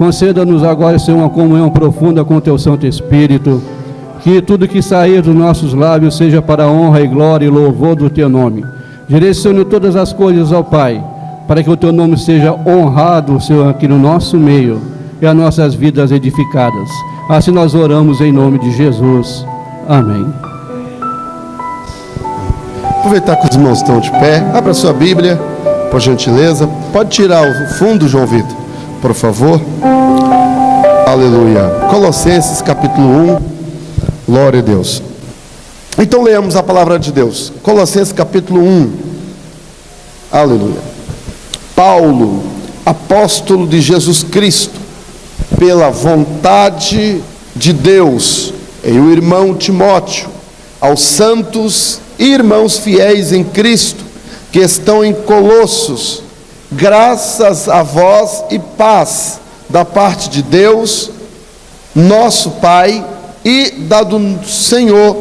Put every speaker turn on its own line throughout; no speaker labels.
Conceda-nos agora, Senhor, uma comunhão profunda com o Teu Santo Espírito. Que tudo que sair dos nossos lábios seja para a honra e glória e louvor do Teu nome. Direcione todas as coisas ao Pai, para que o Teu nome seja honrado, Senhor, aqui no nosso meio e as nossas vidas edificadas. Assim nós oramos em nome de Jesus. Amém.
Aproveitar que os irmãos estão de pé, abra sua Bíblia, por gentileza. Pode tirar o fundo, João Vitor, por favor. Aleluia. Colossenses capítulo 1. Glória a Deus. Então leamos a palavra de Deus. Colossenses capítulo 1. Aleluia. Paulo, apóstolo de Jesus Cristo, pela vontade de Deus, e o irmão Timóteo, aos santos e irmãos fiéis em Cristo, que estão em Colossos, graças a vós e paz da parte de Deus, nosso Pai, e da do Senhor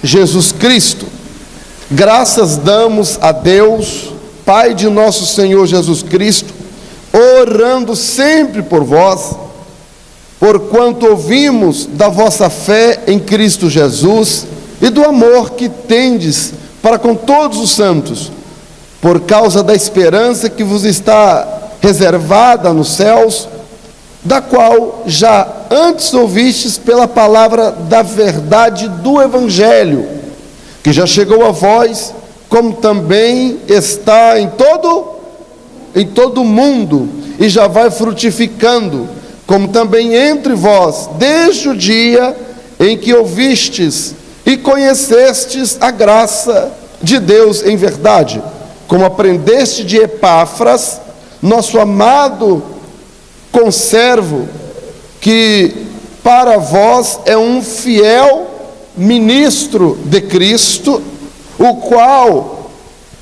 Jesus Cristo. Graças damos a Deus, Pai de nosso Senhor Jesus Cristo, orando sempre por vós, porquanto ouvimos da vossa fé em Cristo Jesus e do amor que tendes para com todos os santos, por causa da esperança que vos está reservada nos céus, da qual já antes ouvistes pela palavra da verdade do Evangelho, que já chegou a vós, como também está em todo o mundo, e já vai frutificando, como também entre vós, desde o dia em que ouvistes e conhecestes a graça de Deus em verdade, como aprendeste de Epáfras, nosso amado conservo, que para vós é um fiel ministro de Cristo, o qual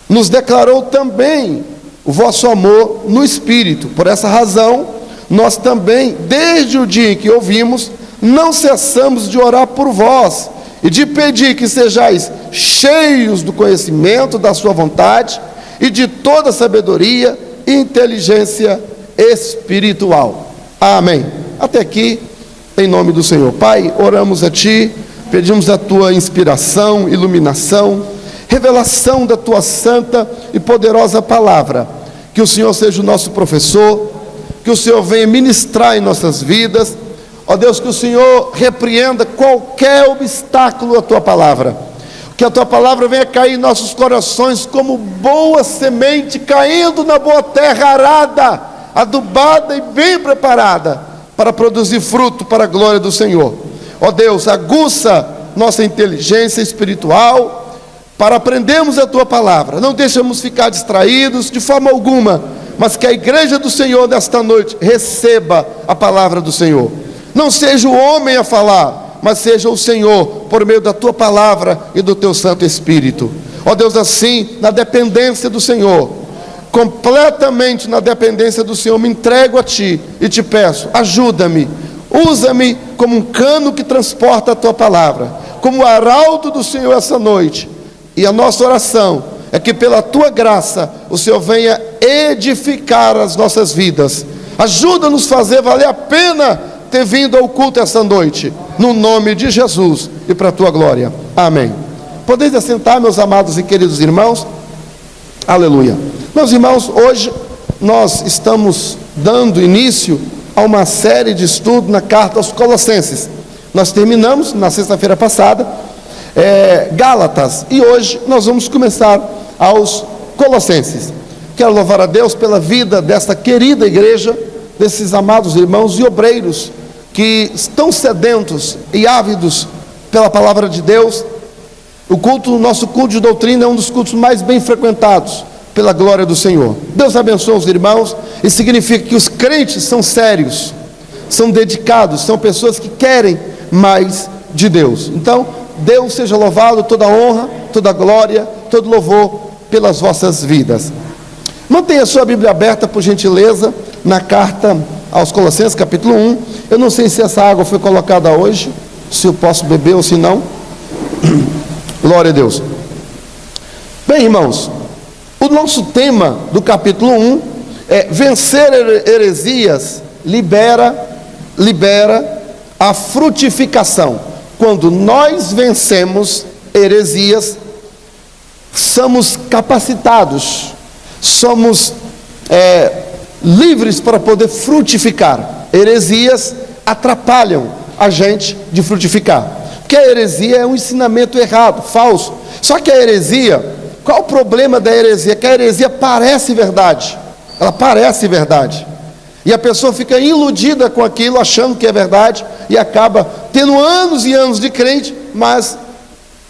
nos declarou também o vosso amor no Espírito. Por essa razão, nós também, desde o dia em que ouvimos, não cessamos de orar por vós e de pedir que sejais cheios do conhecimento da sua vontade e de toda sabedoria e inteligência espiritual. Amém. Até aqui, em nome do Senhor. Pai, oramos a Ti, pedimos a Tua inspiração, iluminação, revelação da Tua santa e poderosa palavra. Que o Senhor seja o nosso professor, que o Senhor venha ministrar em nossas vidas. Ó Deus, que o Senhor repreenda qualquer obstáculo à Tua palavra, que a Tua palavra venha cair em nossos corações como boa semente caindo na boa terra arada, adubada e bem preparada para produzir fruto para a glória do Senhor. Ó Deus, aguça nossa inteligência espiritual para aprendermos a Tua palavra. Não deixemos ficar distraídos de forma alguma, mas que a igreja do Senhor desta noite receba a palavra do Senhor. Não seja o homem a falar, mas seja o Senhor, por meio da Tua palavra e do Teu Santo Espírito. Ó Deus, assim, na dependência do Senhor, completamente na dependência do Senhor, me entrego a Ti e te peço, ajuda-me, usa-me como um cano que transporta a Tua palavra, como o arauto do Senhor essa noite. E a nossa oração é que pela Tua graça o Senhor venha edificar as nossas vidas. Ajuda-nos a fazer valer a pena ter vindo ao culto essa noite, no nome de Jesus e para a Tua glória. Amém. Podeis assentar, meus amados e queridos irmãos. Aleluia. Meus irmãos, hoje nós estamos dando início a uma série de estudo na carta aos Colossenses. Nós terminamos na sexta-feira passada Gálatas, e hoje nós vamos começar aos Colossenses. Quero louvar a Deus pela vida desta querida igreja, desses amados irmãos e obreiros que estão sedentos e ávidos pela palavra de Deus. O nosso culto de doutrina é um dos cultos mais bem frequentados pela glória do Senhor. Deus abençoe os irmãos. Isso significa que os crentes são sérios, são dedicados, são pessoas que querem mais de Deus. Então, Deus seja louvado, toda honra, toda glória, todo louvor pelas vossas vidas. Mantenha a sua Bíblia aberta, por gentileza, na carta aos Colossenses, capítulo 1. Eu não sei se essa água foi colocada hoje, se eu posso beber ou se não. Glória a Deus. Bem, irmãos, o nosso tema do capítulo 1 é vencer heresias libera a frutificação. Quando nós vencemos heresias, somos capacitados, somos livres para poder frutificar. Heresias atrapalham a gente de frutificar, porque a heresia é um ensinamento errado, falso. Só que a heresia, qual o problema da heresia? Que a heresia parece verdade, ela parece verdade, e a pessoa fica iludida com aquilo, achando que é verdade, e acaba tendo anos e anos de crente, mas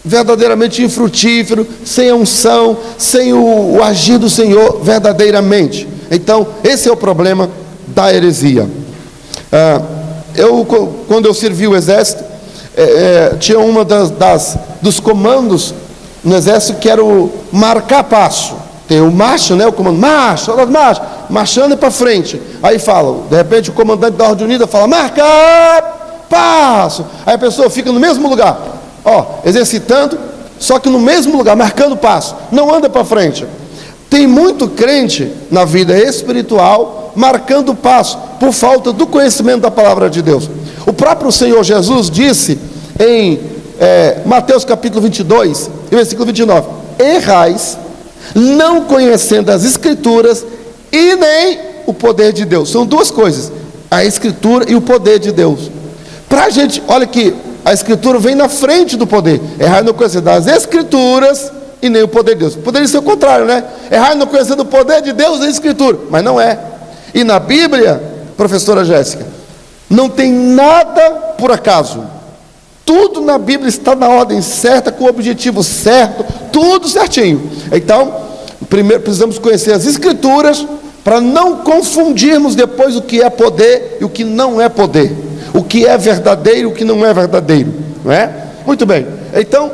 verdadeiramente infrutífero, sem a unção, sem o agir do Senhor verdadeiramente. Então, esse é o problema da heresia. Quando eu servi o exército, tinha uma dos comandos no exército que era o marcar passo. Tem o marcha, né? O comando, marcha, marchando para frente. Aí fala, de repente o comandante da ordem unida fala, marca passo. Aí a pessoa fica no mesmo lugar, exercitando, só que no mesmo lugar, marcando passo, não anda para frente. Tem muito crente na vida espiritual marcando passo por falta do conhecimento da palavra de Deus. O próprio Senhor Jesus disse em Mateus capítulo 22, versículo 29, errais, não conhecendo as Escrituras e nem o poder de Deus. São duas coisas, a Escritura e o poder de Deus. Para a gente, olha que a Escritura vem na frente do poder. Errar não conhecendo as Escrituras e nem o poder de Deus. Poderia ser o contrário, né? Errar não conhecendo o poder de Deus e a Escritura, mas não é. E na Bíblia, professora Jéssica, não tem nada por acaso. Tudo na Bíblia está na ordem certa, com o objetivo certo, tudo certinho. Então, primeiro precisamos conhecer as Escrituras para não confundirmos depois o que é poder e o que não é poder, o que é verdadeiro e o que não é verdadeiro, não é? Muito bem. Então,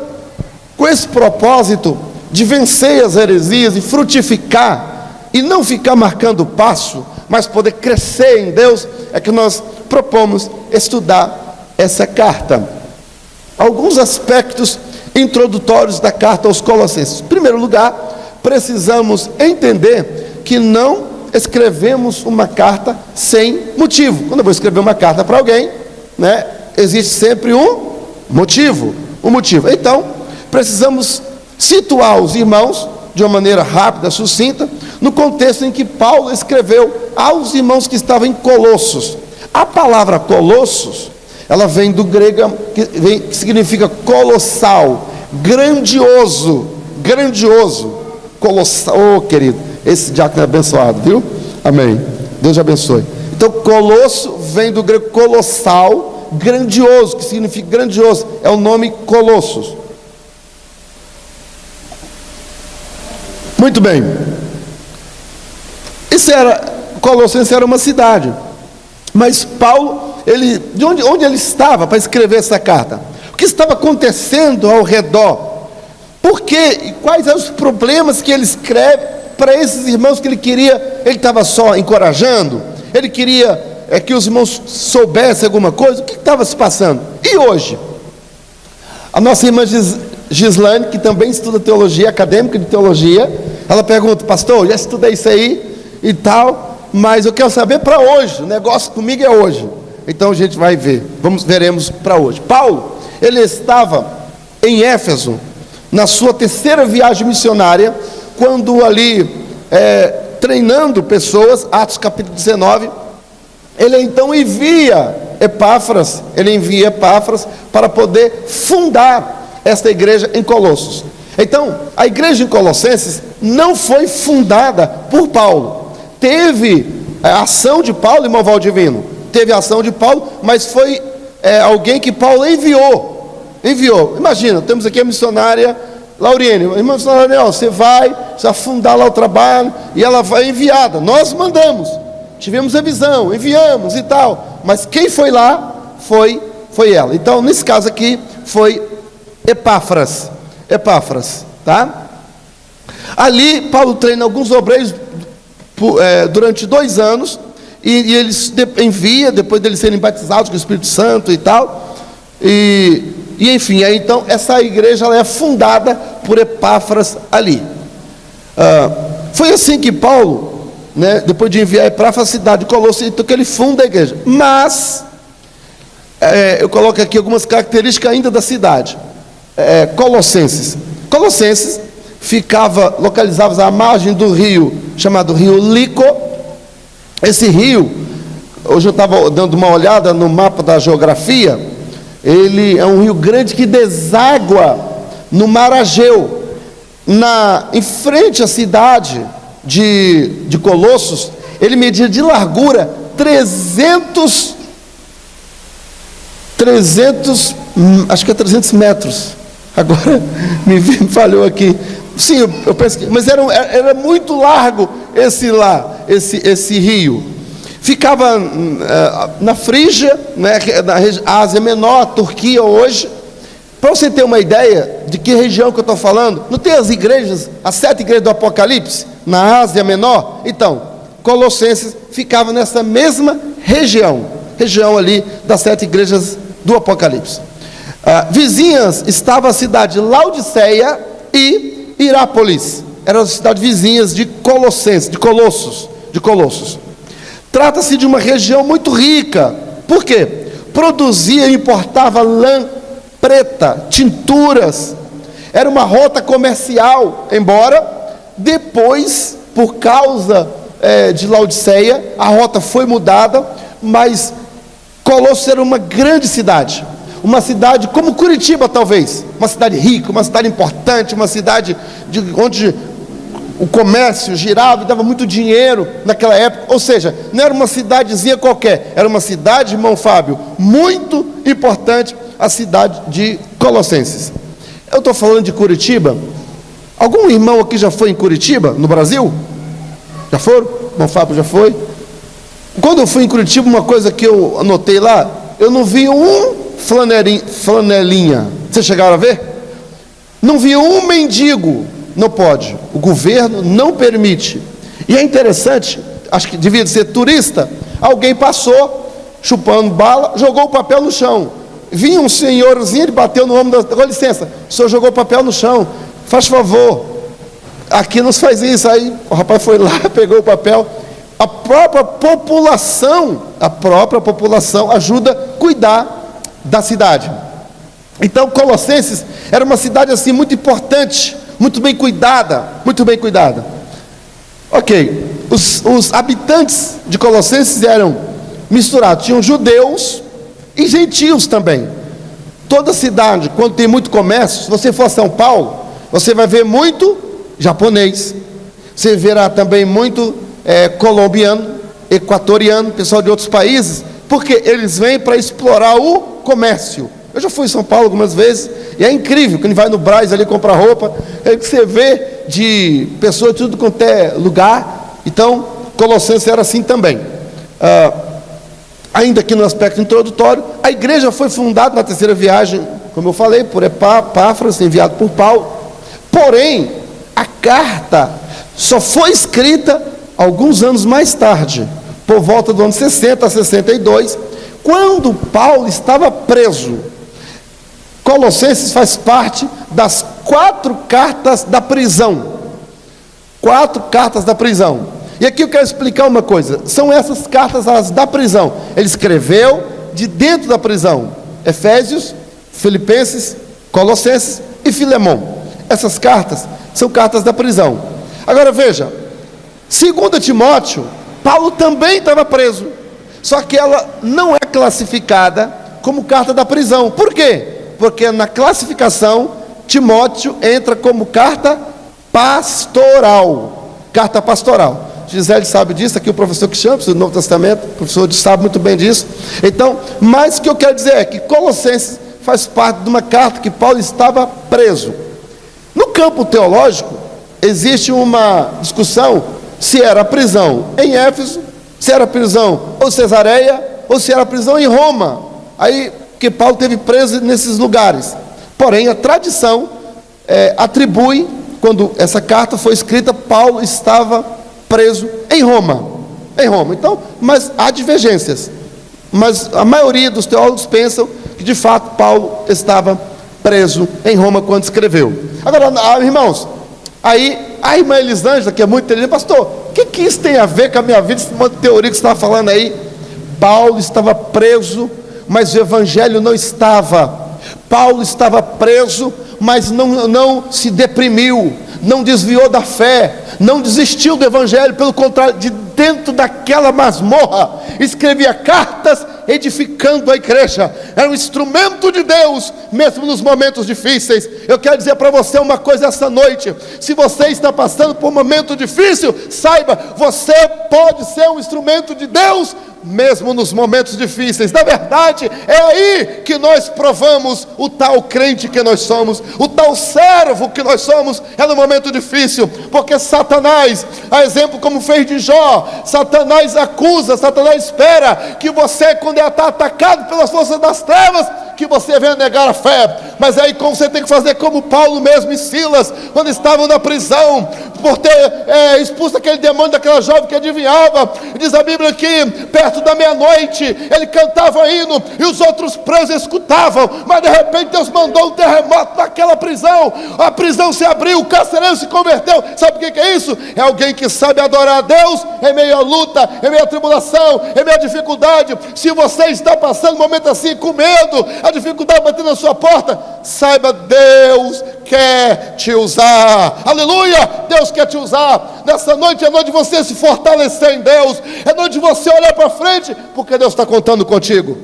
com esse propósito de vencer as heresias e frutificar e não ficar marcando passo, mas poder crescer em Deus, é que nós propomos estudar essa carta. Alguns aspectos introdutórios da carta aos Colossenses. Em primeiro lugar, precisamos entender que não escrevemos uma carta sem motivo. Quando eu vou escrever uma carta para alguém, né, existe sempre um motivo. Então, precisamos situar os irmãos de uma maneira rápida, sucinta, no contexto em que Paulo escreveu aos irmãos que estavam em Colossos. A palavra Colossos, ela vem do grego, que significa colossal, grandioso, colossal. Querido, esse diácono é abençoado, viu? Amém, Deus abençoe. Então, colosso vem do grego colossal, grandioso, que significa grandioso, é o nome Colossos. Muito bem. Colossenses era uma cidade, mas Paulo, onde ele estava para escrever essa carta? O que estava acontecendo ao redor? Por quê? E quais eram os problemas que ele escreve para esses irmãos que ele estava só encorajando? Ele queria que os irmãos soubessem alguma coisa? O que estava se passando? E hoje? A nossa irmã Gislane, que também estuda teologia, acadêmica de teologia, ela pergunta, pastor, já estudei isso aí e tal, mas eu quero saber para hoje, o negócio comigo é hoje. Então a gente vai ver, veremos para hoje. Paulo, ele estava em Éfeso, na sua terceira viagem missionária, quando ali, treinando pessoas, Atos capítulo 19, ele então envia Epáfras para poder fundar esta igreja em Colossos. Então, a igreja em Colossenses não foi fundada por Paulo, teve a ação de Paulo, irmão Valdivino, teve a ação de Paulo, mas foi alguém que Paulo enviou. Imagina, temos aqui a missionária Lauriene, irmã missionária, você vai fundar lá o trabalho, e ela vai enviada, nós mandamos, tivemos a visão, enviamos e tal, mas quem foi lá, foi ela. Então, nesse caso aqui, foi Epáfras, tá? Ali, Paulo treina alguns obreiros durante 2 anos, e eles envia, depois deles serem batizados com o Espírito Santo e tal, e enfim, aí então essa igreja ela é fundada por Epáfras ali. Foi assim que Paulo né, depois de enviar para a cidade de Colossos, então que ele funda a igreja. Mas, eu coloco aqui algumas características ainda da cidade. Colossenses ficava localizados à margem do rio, chamado Rio Lico. Esse rio, hoje eu estava dando uma olhada no mapa da geografia, ele é um rio grande que deságua no Mar Egeu. Em frente à cidade de Colossos, ele media de largura 300 acho que é 300 metros. Agora me falhou aqui. Sim, eu penso que, mas era muito largo esse rio. Ficava na Frígia, né, na Ásia Menor, Turquia hoje. Para você ter uma ideia de que região que eu estou falando, não tem as 7 igrejas do Apocalipse, na Ásia Menor? Então, Colossenses ficava nessa mesma região ali das 7 igrejas do Apocalipse. Vizinhas estava a cidade de Laodiceia e Hierapolis. Eram as cidades vizinhas de Colossos. Trata-se de uma região muito rica. Por quê? Produzia e importava lã preta, tinturas. Era uma rota comercial, embora depois, por causa de Laodiceia, a rota foi mudada, mas Colossos era uma grande cidade. Uma cidade como Curitiba, talvez. Uma cidade rica, uma cidade importante, uma cidade onde o comércio girava e dava muito dinheiro naquela época. Ou seja, não era uma cidadezinha qualquer, era uma cidade, irmão Fábio, muito importante, a cidade de Colossenses. Eu estou falando de Curitiba. Algum irmão aqui já foi em Curitiba, no Brasil? Já foram? Irmão Fábio já foi? Quando eu fui em Curitiba, uma coisa que eu anotei lá, eu não vi flanelinha. Vocês chegaram a ver? Não vi um mendigo. Não pode. O governo não permite. E é interessante, acho que devia ser turista. Alguém passou, chupando bala, jogou o papel no chão. Vinha um senhorzinho, ele bateu no ombro, com licença, o senhor jogou o papel no chão, faz favor, aqui não se faz isso. Aí o rapaz foi lá, pegou o papel. A própria população ajuda a cuidar da cidade. Então Colossenses era uma cidade assim muito importante, muito bem cuidada. Ok, os habitantes de Colossenses eram misturados, tinham judeus e gentios também. Toda cidade, quando tem muito comércio, se você for a São Paulo, você vai ver muito japonês, você verá também muito colombiano, equatoriano, pessoal de outros países, porque eles vêm para explorar o comércio. Eu já fui em São Paulo algumas vezes, e é incrível, quando vai no Brás ali comprar roupa, que você vê de pessoas de tudo quanto é lugar. Então, Colossenses era assim também. Ainda aqui no aspecto introdutório, a igreja foi fundada na terceira viagem, como eu falei, por Epáfras, enviado por Paulo. Porém, a carta só foi escrita alguns anos mais tarde, por volta do ano 60 a 62, quando Paulo estava preso. Colossenses faz parte das 4 cartas da prisão. 4 cartas da prisão. E aqui eu quero explicar uma coisa. São essas cartas as da prisão. Ele escreveu de dentro da prisão. Efésios, Filipenses, Colossenses e Filemão. Essas cartas são cartas da prisão. Agora veja, 2 Timóteo, Paulo também estava preso. Só que ela não é classificada como carta da prisão. Por quê? Porque na classificação, Timóteo entra como carta pastoral. Carta pastoral. Gisele sabe disso, aqui o professor que chama, do Novo Testamento, o professor sabe muito bem disso. Então, mas o que eu quero dizer é que Colossenses faz parte de uma carta que Paulo estava preso. No campo teológico, existe uma discussão se era prisão em Éfeso, se era prisão ou Cesareia, ou se era prisão em Roma. Aí, que Paulo teve preso nesses lugares. Porém, a tradição atribui, quando essa carta foi escrita, Paulo estava preso em Roma. Então, mas há divergências. Mas a maioria dos teólogos pensam que de fato Paulo estava preso em Roma quando escreveu. Agora, irmãos, aí a irmã Elisângela, que é muito inteligente, pastor, O que isso tem a ver com a minha vida? Esse monte de teoria que você estava falando aí. Paulo estava preso, mas o evangelho não estava. Paulo estava preso, mas não se deprimiu, não desviou da fé, não desistiu do evangelho. Pelo contrário, de dentro daquela masmorra, escrevia cartas edificando a igreja. Era um instrumento de Deus, mesmo nos momentos difíceis. Eu quero dizer para você uma coisa essa noite: se você está passando por um momento difícil, saiba, você pode ser um instrumento de Deus, mesmo nos momentos difíceis. Na verdade, é aí que nós provamos o tal crente que nós somos, o tal servo que nós somos, é no momento difícil. Porque Satanás, a exemplo como fez de Jó, Satanás acusa, Satanás espera que você, quando está atacado pelas forças das trevas, que você venha negar a fé. Mas aí como você tem que fazer como Paulo mesmo e Silas, quando estavam na prisão, por ter expulso aquele demônio daquela jovem que adivinhava. Diz a Bíblia que perto da meia-noite ele cantava hino e os outros presos escutavam, mas de repente Deus mandou um terremoto naquela prisão. A prisão se abriu, o carcereiro se converteu. Sabe o que é isso? É alguém que sabe adorar a Deus em meio à luta, em meio à tribulação, em meio à dificuldade. Se você está passando um momento assim, com medo, a dificuldade batendo na sua porta, saiba, Deus quer te usar. Aleluia! Deus quer te usar. Nessa noite é noite de você se fortalecer em Deus, é noite de você olhar para frente, porque Deus está contando contigo.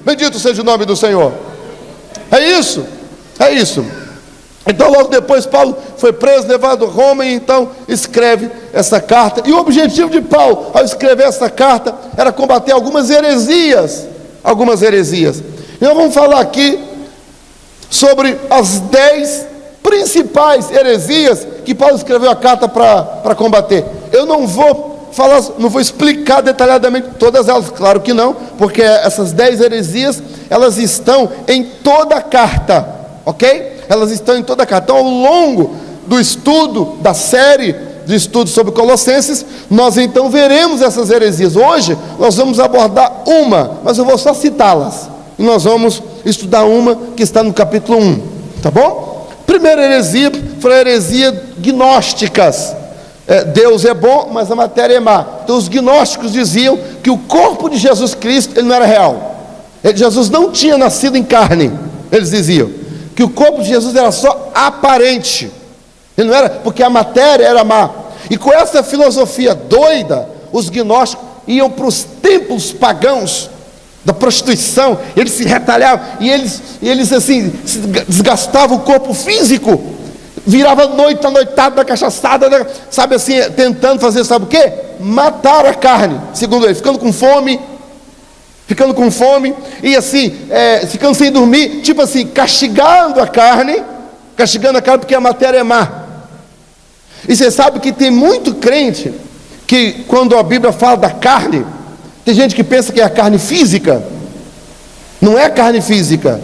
Bendito seja o nome do Senhor. É isso. Então logo depois Paulo foi preso, levado a Roma, e então escreve essa carta. E o objetivo de Paulo ao escrever essa carta era combater algumas heresias. E nós vamos falar aqui sobre as 10 principais heresias que Paulo escreveu a carta para combater. Eu não vou falar, não vou explicar detalhadamente todas elas, claro que não, porque essas 10 heresias, elas estão em toda a carta, ok? Elas estão em toda a carta. Então, ao longo do estudo, da série de estudos sobre Colossenses, nós então veremos essas heresias. Hoje nós vamos abordar uma, mas eu vou só citá-las. E nós vamos estudar uma que está no capítulo 1, tá bom? Primeira heresia foi a heresia gnósticas. Deus é bom, mas a matéria é má. Então os gnósticos diziam que o corpo de Jesus Cristo, ele não era real. Jesus não tinha nascido em carne. Eles diziam que o corpo de Jesus era só aparente. Ele não era, porque a matéria era má. E com essa filosofia doida, os gnósticos iam para os templos pagãos da prostituição, eles se retalhavam, e eles assim, desgastavam o corpo físico, virava noitada da cachaçada, sabe assim, tentando fazer, sabe o que? Matar a carne, segundo eles, ficando com fome, e assim, ficando sem dormir, tipo assim, castigando a carne, porque a matéria é má. E você sabe que tem muito crente, que quando a Bíblia fala da carne, tem gente que pensa que é a carne física. Não é carne física.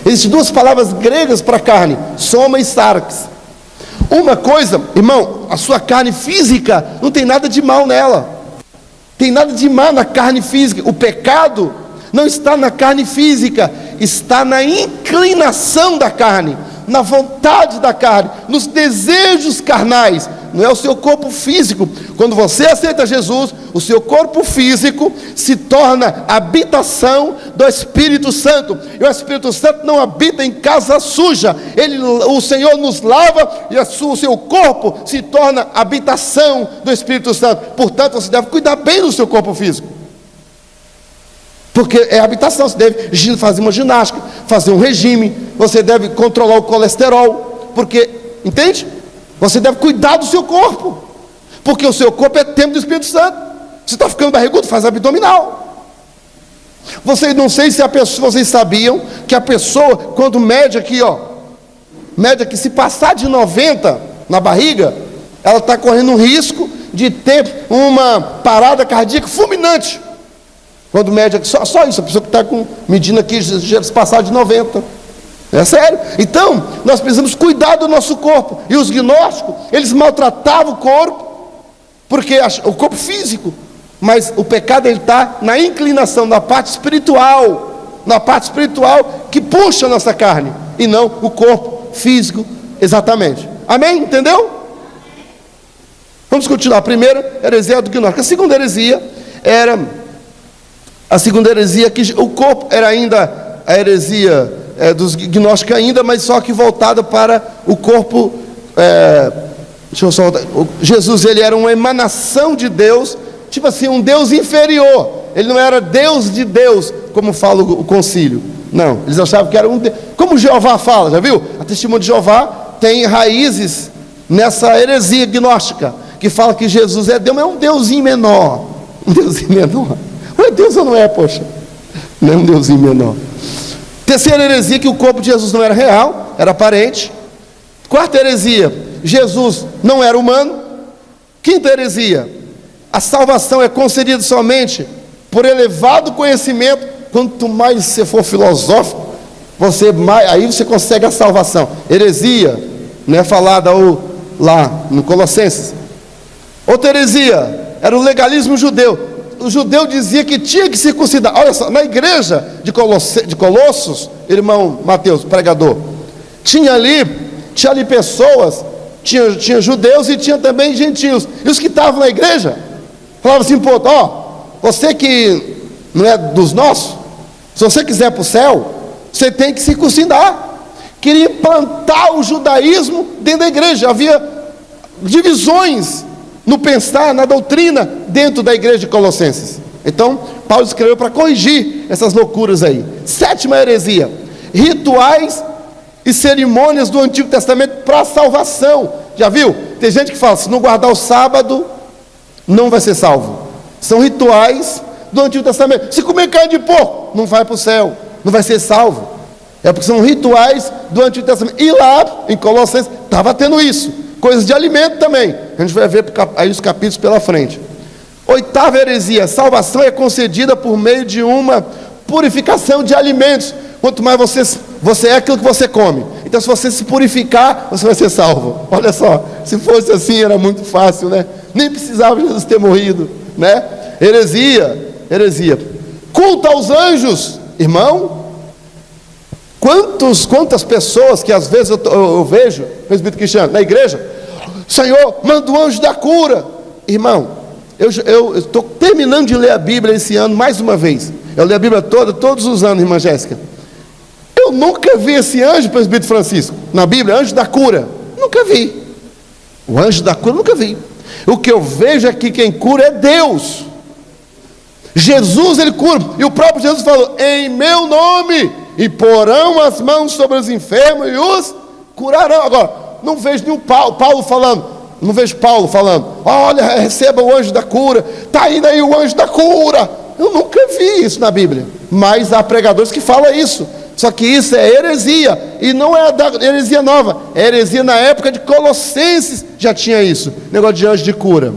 Existem duas palavras gregas para carne: soma e sarx. Uma coisa, irmão, a sua carne física, não tem nada de mal nela. Tem nada de mal na carne física. O pecado não está na carne física, está na inclinação da carne, na vontade da carne, nos desejos carnais. Não é o seu corpo físico. Quando você aceita Jesus, o seu corpo físico se torna habitação do Espírito Santo. E o Espírito Santo não habita em casa suja. O Senhor nos lava e o seu corpo se torna habitação do Espírito Santo. Portanto, você deve cuidar bem do seu corpo físico, porque é habitação. Você deve fazer uma ginástica, fazer um regime, você deve controlar o colesterol, porque, entende? Você deve cuidar do seu corpo, porque o seu corpo é templo do Espírito Santo. Você está ficando barrigudo, faz abdominal. Não sei se vocês sabiam que a pessoa, quando mede aqui, mede aqui, se passar de 90 na barriga, ela está correndo um risco de ter uma parada cardíaca fulminante. Quando mede aqui, só isso, a pessoa que está medindo aqui, se passar de 90. É sério. Então, nós precisamos cuidar do nosso corpo. E os gnósticos, eles maltratavam o corpo, porque o corpo físico, mas o pecado está na inclinação, na parte espiritual que puxa a nossa carne, e não o corpo físico exatamente. Amém? Entendeu? Vamos continuar. A primeira heresia do gnóstico. A segunda heresia era que o corpo era ainda a heresia dos gnósticos ainda, mas só que voltada para o corpo. Jesus, ele era uma emanação de Deus, tipo assim, um Deus inferior. Ele não era Deus de Deus, como fala o concílio. Não, eles achavam que era um Deus. Como Jeová fala, já viu? A testemunha de Jeová tem raízes nessa heresia gnóstica, que fala que Jesus é Deus, mas é um deusinho menor. Um deusinho menor. Ou é Deus ou não é, poxa? Não é um deusinho menor. Terceira heresia, que o corpo de Jesus não era real, era aparente. Quarta heresia, Jesus não era humano. Quinta heresia, a salvação é concedida somente por elevado conhecimento. Quanto mais você for filosófico, aí você consegue a salvação. Heresia, né, falada lá no Colossenses. Outra heresia era o legalismo judeu. O judeu dizia que tinha que circuncidar. Olha só, na igreja de Colossos, irmão Mateus, pregador, tinha ali pessoas, tinha judeus e tinha também gentios. E os que estavam na igreja falavam assim: pô, você que não é dos nossos, se você quiser para o céu, você tem que circuncidar. Queria implantar o judaísmo dentro da igreja. Havia divisões no pensar, na doutrina, dentro da igreja de Colossenses. Então, Paulo escreveu para corrigir essas loucuras aí. Sétima heresia: rituais e cerimônias do Antigo Testamento para salvação. Já viu? Tem gente que fala: se não guardar o sábado, não vai ser salvo. São rituais do Antigo Testamento. Se comer carne de porco, não vai para o céu, não vai ser salvo. É porque são rituais do Antigo Testamento. E lá, em Colossenses, estava tendo isso. Coisas de alimento também. A gente vai ver aí os capítulos pela frente. Oitava heresia: salvação é concedida por meio de uma purificação de alimentos. Quanto mais você é aquilo que você come. Então, se você se purificar, você vai ser salvo. Olha só, se fosse assim, era muito fácil, né? Nem precisava Jesus ter morrido, né? Heresia. Culto aos anjos, irmão. Quantas pessoas que às vezes eu vejo, presbítero Cristiano, na igreja: Senhor, manda o anjo da cura. Irmão, eu estou terminando de ler a Bíblia esse ano mais uma vez. Eu leio a Bíblia todos os anos, irmã Jéssica. Eu nunca vi esse anjo, presbítero Francisco, na Bíblia, anjo da cura. Nunca vi. O anjo da cura, nunca vi. O que eu vejo é que quem cura é Deus. Jesus, ele cura. E o próprio Jesus falou: em meu nome, e porão as mãos sobre os enfermos e os curarão. Agora, não vejo nenhum Paulo falando. Não vejo Paulo falando: olha, receba o anjo da cura. Está indo aí o anjo da cura. Eu nunca vi isso na Bíblia. Mas há pregadores que falam isso. Só que isso é heresia. E não é da heresia nova. É heresia na época de Colossenses. Já tinha isso. Negócio de anjo de cura.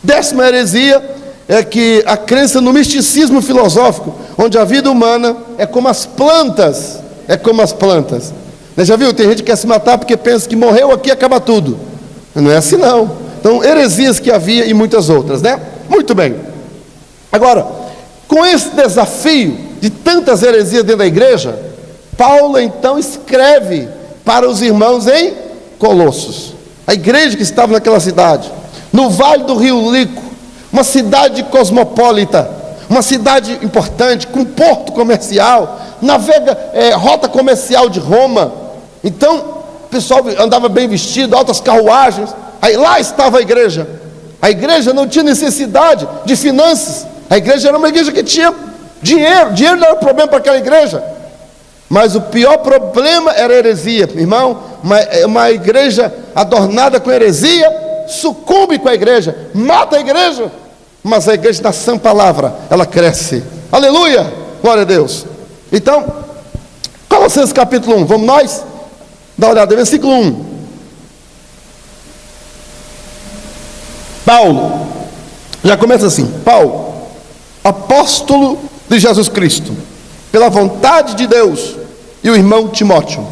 10ª heresia é que a crença no misticismo filosófico, onde a vida humana é como as plantas. É como as plantas. Já viu? Tem gente que quer se matar porque pensa que morreu aqui, acaba tudo. Não é assim não. Então, heresias que havia e muitas outras, né? Muito bem. Agora, com esse desafio de tantas heresias dentro da igreja, Paulo então escreve para os irmãos em Colossos. A igreja que estava naquela cidade, no Vale do Rio Lico, uma cidade cosmopolita, uma cidade importante, com porto comercial, rota comercial de Roma. Então, o pessoal andava bem vestido, altas carruagens. Aí lá estava a igreja. A igreja não tinha necessidade de finanças. A igreja era uma igreja que tinha dinheiro. Dinheiro não era problema para aquela igreja. Mas o pior problema era a heresia. Irmão, uma igreja adornada com heresia sucumbe com a igreja, mata a igreja. Mas a igreja da sã palavra, ela cresce. Aleluia, glória a Deus. Então, Colossenses capítulo 1, vamos nós? Dá uma olhada, versículo 1. Paulo, já começa assim: Paulo, apóstolo de Jesus Cristo, pela vontade de Deus, e o irmão Timóteo.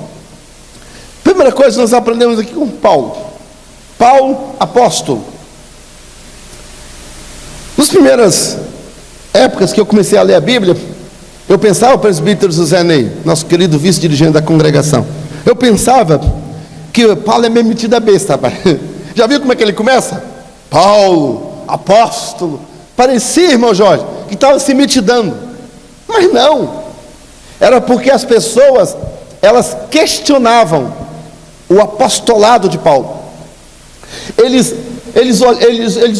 Primeira coisa que nós aprendemos aqui com Paulo, apóstolo. Nas primeiras épocas que eu comecei a ler a Bíblia, eu pensava, o presbítero José Ney, nosso querido vice-dirigente da congregação, eu pensava que Paulo é meio metido a besta, rapaz. Já viu como é que ele começa? Paulo, apóstolo. Parecia, irmão Jorge, que estava se mitidando. Mas não. Era porque as pessoas, elas questionavam o apostolado de Paulo. Eles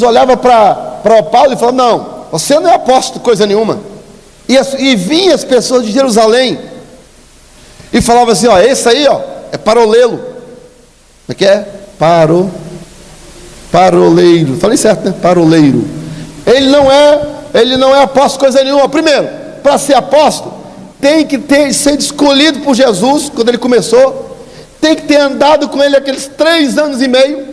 olhavam para Paulo e falavam: não, você não é apóstolo coisa nenhuma. E vinham as pessoas de Jerusalém e falavam assim: ó, esse aí, ó, é parolelo. Como é que é? Paroleiro. Falei certo, né? Paroleiro. Ele não é apóstolo coisa nenhuma. Primeiro, para ser apóstolo, tem que ter sido escolhido por Jesus quando ele começou. Tem que ter andado com ele aqueles 3 anos e meio.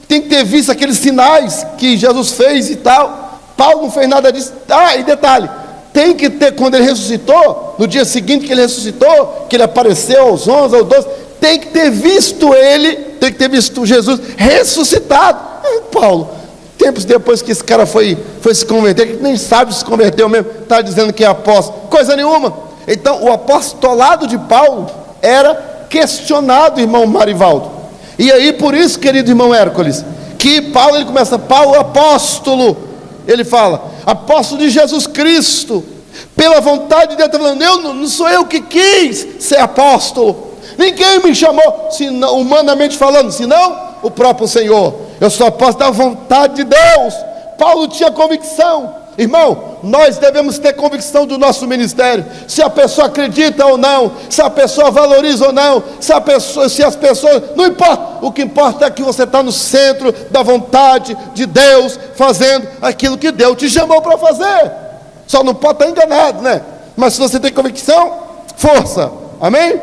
Tem que ter visto aqueles sinais que Jesus fez e tal. Paulo não fez nada disso. E detalhe, tem que ter, quando ele ressuscitou, no dia seguinte que ele ressuscitou, que ele apareceu aos 11, aos 12, tem que ter visto ele, tem que ter visto Jesus ressuscitado. Paulo, tempos depois que esse cara foi se converter, que nem sabe se converteu mesmo, está dizendo que é apóstolo, coisa nenhuma. Então o apostolado de Paulo era questionado, irmão Marivaldo. E aí, por isso, querido irmão Hércules, que Paulo, ele começa: Paulo apóstolo, ele fala, apóstolo de Jesus Cristo, pela vontade de Deus. Está falando: não sou eu que quis ser apóstolo, ninguém me chamou, senão, humanamente falando, senão o próprio Senhor. Eu sou apóstolo da vontade de Deus. Paulo tinha convicção. Irmão, nós devemos ter convicção do nosso ministério, se a pessoa acredita ou não, se a pessoa valoriza ou não, se as pessoas, não importa, o que importa é que você está no centro da vontade de Deus, fazendo aquilo que Deus te chamou para fazer. Só não pode estar enganado, né? Mas se você tem convicção, força, amém?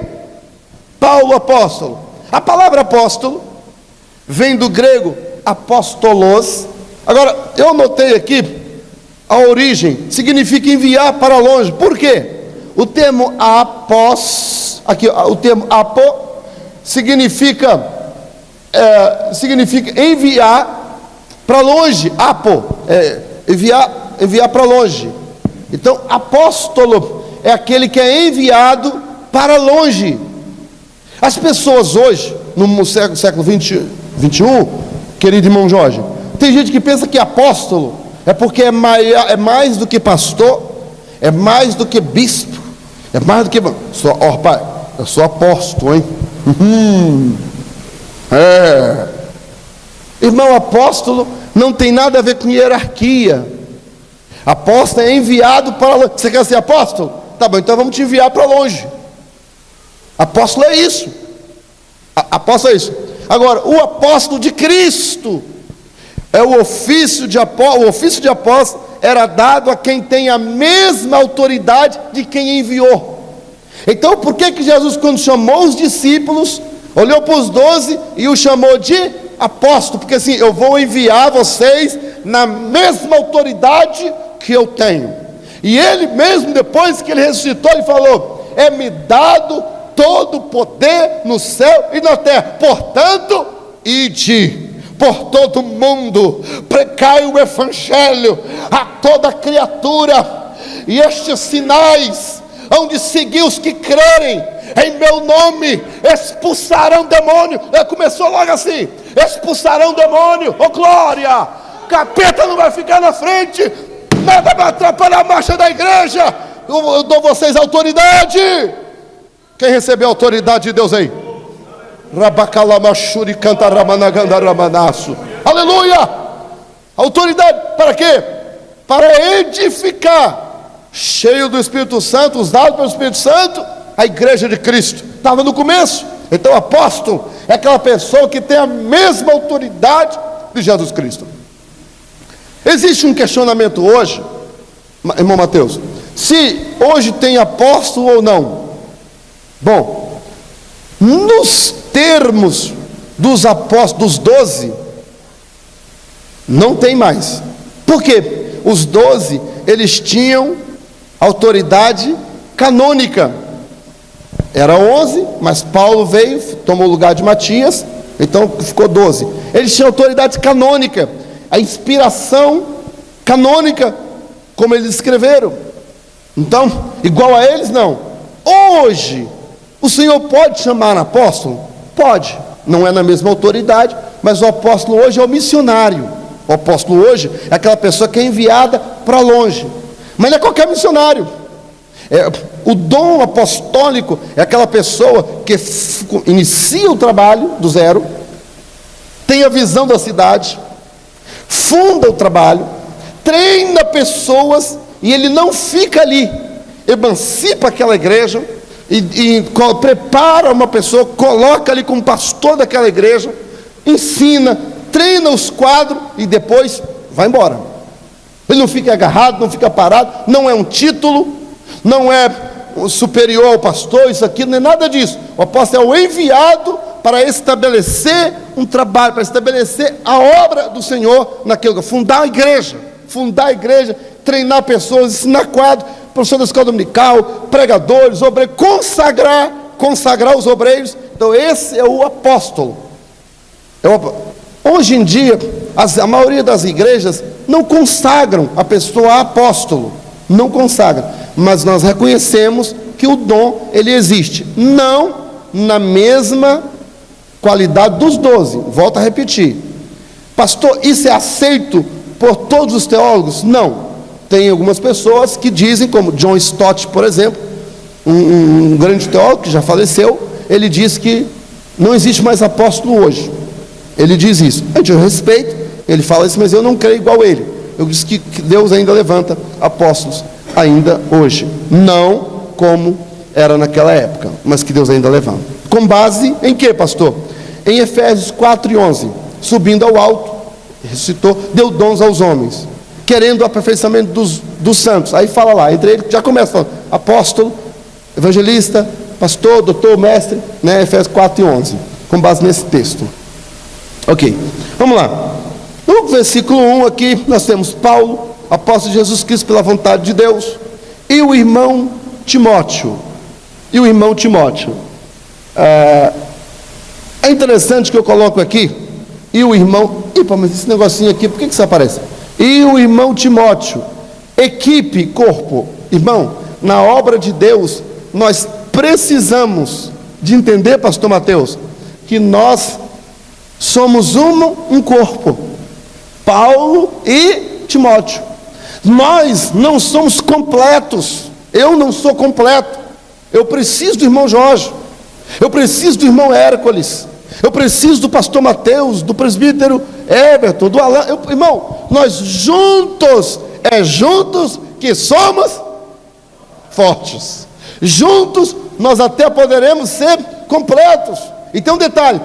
Paulo apóstolo. A palavra apóstolo vem do grego apóstolos. Agora, eu notei aqui, a origem significa enviar para longe. Por quê? O termo após, aqui, o termo apo, significa enviar para longe. Apo, enviar para longe. Então, apóstolo é aquele que é enviado para longe. As pessoas hoje, no século 21, querido irmão Jorge, tem gente que pensa que apóstolo é porque é mais do que pastor, é mais do que bispo, é mais do que... pai, eu sou apóstolo, hein? Irmão, apóstolo não tem nada a ver com hierarquia. Apóstolo é enviado para longe. Você quer ser apóstolo? Tá bom, então vamos te enviar para longe. Apóstolo é isso. Apóstolo é isso. Agora, o apóstolo de Cristo é o ofício de apóstolo. O ofício de apóstolo era dado a quem tem a mesma autoridade de quem enviou. Então, por que Jesus, quando chamou os discípulos, olhou para os 12 e os chamou de apóstolo? Porque assim, eu vou enviar vocês na mesma autoridade que eu tenho. E ele mesmo, depois que ele ressuscitou, ele falou: é-me dado todo o poder no céu e na terra. Portanto, ide por todo mundo, pregai o evangelho a toda criatura, e estes sinais hão de seguir os que crerem em meu nome, expulsarão demônio. Começou logo assim: expulsarão demônio. Oh glória! Capeta não vai ficar na frente, nada vai atrapalhar a marcha da igreja. Eu dou vocês autoridade. Quem recebeu a autoridade de Deus aí? Rabacalamachuri canta ramanaganda ramanaço. Aleluia! Autoridade para quê? Para edificar, cheio do Espírito Santo, usado pelo Espírito Santo, a igreja de Cristo. Estava no começo. Então, apóstolo é aquela pessoa que tem a mesma autoridade de Jesus Cristo. Existe um questionamento hoje, irmão Mateus, se hoje tem apóstolo ou não. Bom, nos termos dos apóstolos, dos 12, não tem mais. Por quê? Os 12, eles tinham autoridade canônica. Era 11, mas Paulo veio, tomou o lugar de Matias, então ficou 12. Eles tinham autoridade canônica, a inspiração canônica, como eles escreveram. Então, igual a eles, não. Hoje, o Senhor pode chamar apóstolo? Pode. Não é na mesma autoridade, mas o apóstolo hoje é o missionário. O apóstolo hoje é aquela pessoa que é enviada para longe, mas não é qualquer missionário. O dom apostólico é aquela pessoa que inicia o trabalho do zero, tem a visão da cidade, funda o trabalho, treina pessoas, e ele não fica ali, emancipa aquela igreja e prepara uma pessoa, coloca ali como pastor daquela igreja, ensina, treina os quadros e depois vai embora. Ele não fica agarrado, não fica parado, não é um título, não é superior ao pastor, isso aqui não é nada disso. O apóstolo é o enviado para estabelecer um trabalho, para estabelecer a obra do Senhor naquele lugar, fundar a igreja, treinar pessoas, ensinar quadro, professor da escola dominical, pregadores, obreiros, consagrar os obreiros. Então esse é o apóstolo. Hoje em dia, a maioria das igrejas não consagram a pessoa a apóstolo, não consagram, mas nós reconhecemos que o dom, ele existe, não na mesma qualidade dos 12, volto a repetir. Pastor, isso é aceito por todos os teólogos? Não. Tem algumas pessoas que dizem, como John Stott, por exemplo, um grande teólogo que já faleceu, ele diz que não existe mais apóstolo hoje. Ele diz isso. Eu respeito, ele fala isso, mas eu não creio igual ele. Eu disse que Deus ainda levanta apóstolos, ainda hoje. Não como era naquela época, mas que Deus ainda levanta. Com base em que, pastor? Em Efésios 4:11, subindo ao alto, ressuscitou, deu dons aos homens, querendo o aperfeiçoamento dos santos. Aí fala lá, entre eles, já começa falando, apóstolo, evangelista, pastor, doutor, mestre, né? Efésios 4:11, com base nesse texto. Ok, vamos lá. No versículo 1 aqui, nós temos Paulo, apóstolo de Jesus Cristo pela vontade de Deus, e o irmão Timóteo. É interessante que eu coloco aqui, e o irmão, mas esse negocinho aqui, por que isso aparece? E o irmão Timóteo, equipe, corpo. Irmão, na obra de Deus, nós precisamos de entender, pastor Mateus, que nós somos um corpo, Paulo e Timóteo. Nós não somos completos. Eu não sou completo. Eu preciso do irmão Jorge, eu preciso do irmão Hércules, eu preciso do pastor Mateus, do presbítero Everton, do Alain. Irmão, nós juntos que somos fortes. Juntos nós até poderemos ser completos. E tem um detalhe: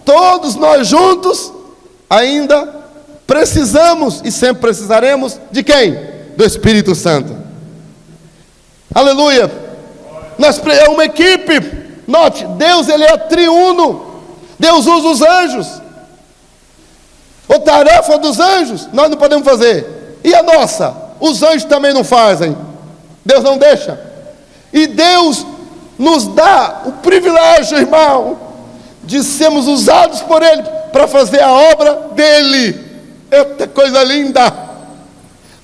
todos nós juntos ainda precisamos e sempre precisaremos de quem? Do Espírito Santo. Aleluia. É uma equipe. Note, Deus, ele é triuno. Deus usa os anjos. A tarefa dos anjos nós não podemos fazer, e a nossa? Os anjos também não fazem. Deus não deixa. E Deus nos dá o privilégio, irmão, de sermos usados por Ele para fazer a obra dEle. Eita coisa linda!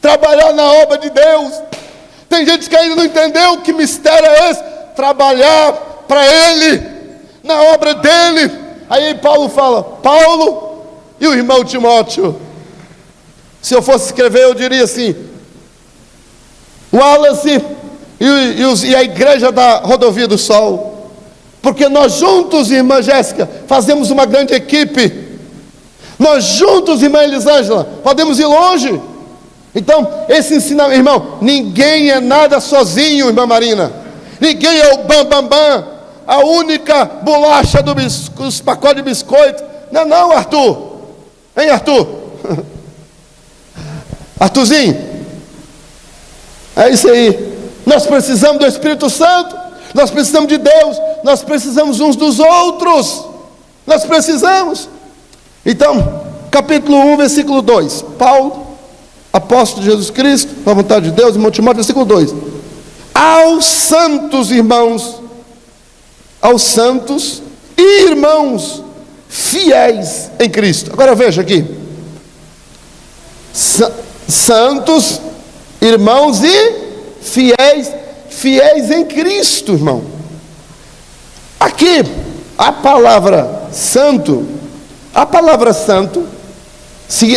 Trabalhar na obra de Deus. Tem gente que ainda não entendeu que mistério é esse. Trabalhar para Ele, na obra dEle. Aí Paulo fala, Paulo e o irmão Timóteo. Se eu fosse escrever, eu diria assim: Wallace e a igreja da Rodovia do Sol. Porque nós juntos, irmã Jéssica, fazemos uma grande equipe. Nós juntos, irmã Elisângela, podemos ir longe. Então, esse ensinamento, irmão, ninguém é nada sozinho, irmã Marina. Ninguém é o bam, a única bolacha dos pacotes de biscoito. Não, Arthur. Hein, Arthur? Arthurzinho, é isso aí. Nós precisamos do Espírito Santo, nós precisamos de Deus, nós precisamos uns dos outros. Nós precisamos. Então, capítulo 1, versículo 2. Paulo, apóstolo de Jesus Cristo, pela vontade de Deus, irmão Timóteo, versículo 2. Aos santos irmãos, aos santos e irmãos fiéis em Cristo. Agora veja aqui: santos, irmãos e fiéis em Cristo, irmão. Aqui, a palavra santo A palavra santo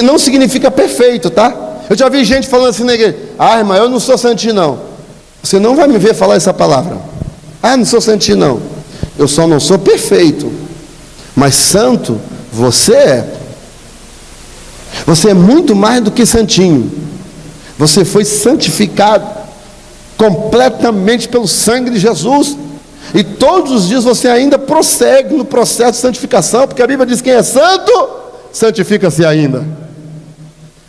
não significa perfeito, tá? Eu já vi gente falando assim na igreja: ah, irmão, eu não sou santinho não. Você não vai me ver falar essa palavra. Ah, não sou santinho não. Eu só não sou perfeito, mas santo você é. Você é muito mais do que santinho. Você foi santificado completamente pelo sangue de Jesus. E todos os dias você ainda prossegue no processo de santificação, porque a Bíblia diz: quem é santo, santifica-se ainda.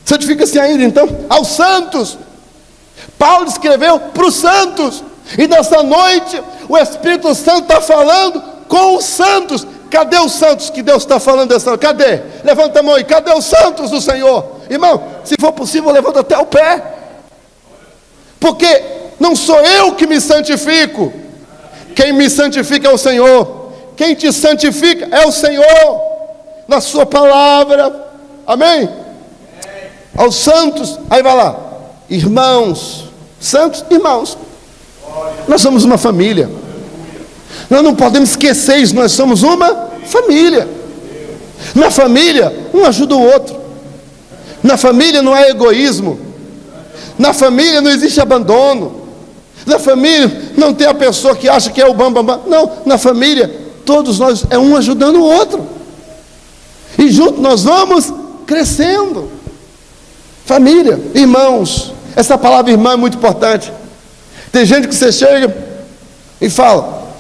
Santifica-se ainda, então, aos santos. Paulo escreveu para os santos. E nessa noite, o Espírito Santo está falando com os santos. Cadê os santos que Deus está falando dessa noite? Cadê? Levanta a mão aí. Cadê os santos do Senhor? Irmão, se for possível, levanta até o pé. Porque não sou eu que me santifico. Quem me santifica é o Senhor. Quem te santifica é o Senhor, na sua palavra. Amém? Aos santos, aí vai lá: irmãos, santos, irmãos. Nós somos uma família. Nós não podemos esquecer isso. Nós somos uma família. Na família, um ajuda o outro. Na família não há egoísmo. Na família não existe abandono. Na família não tem a pessoa que acha que é o bambambam. Não, na família todos nós é um ajudando o outro. E juntos nós vamos crescendo. Família, irmãos. Essa palavra irmão é muito importante. Tem gente que você chega e fala: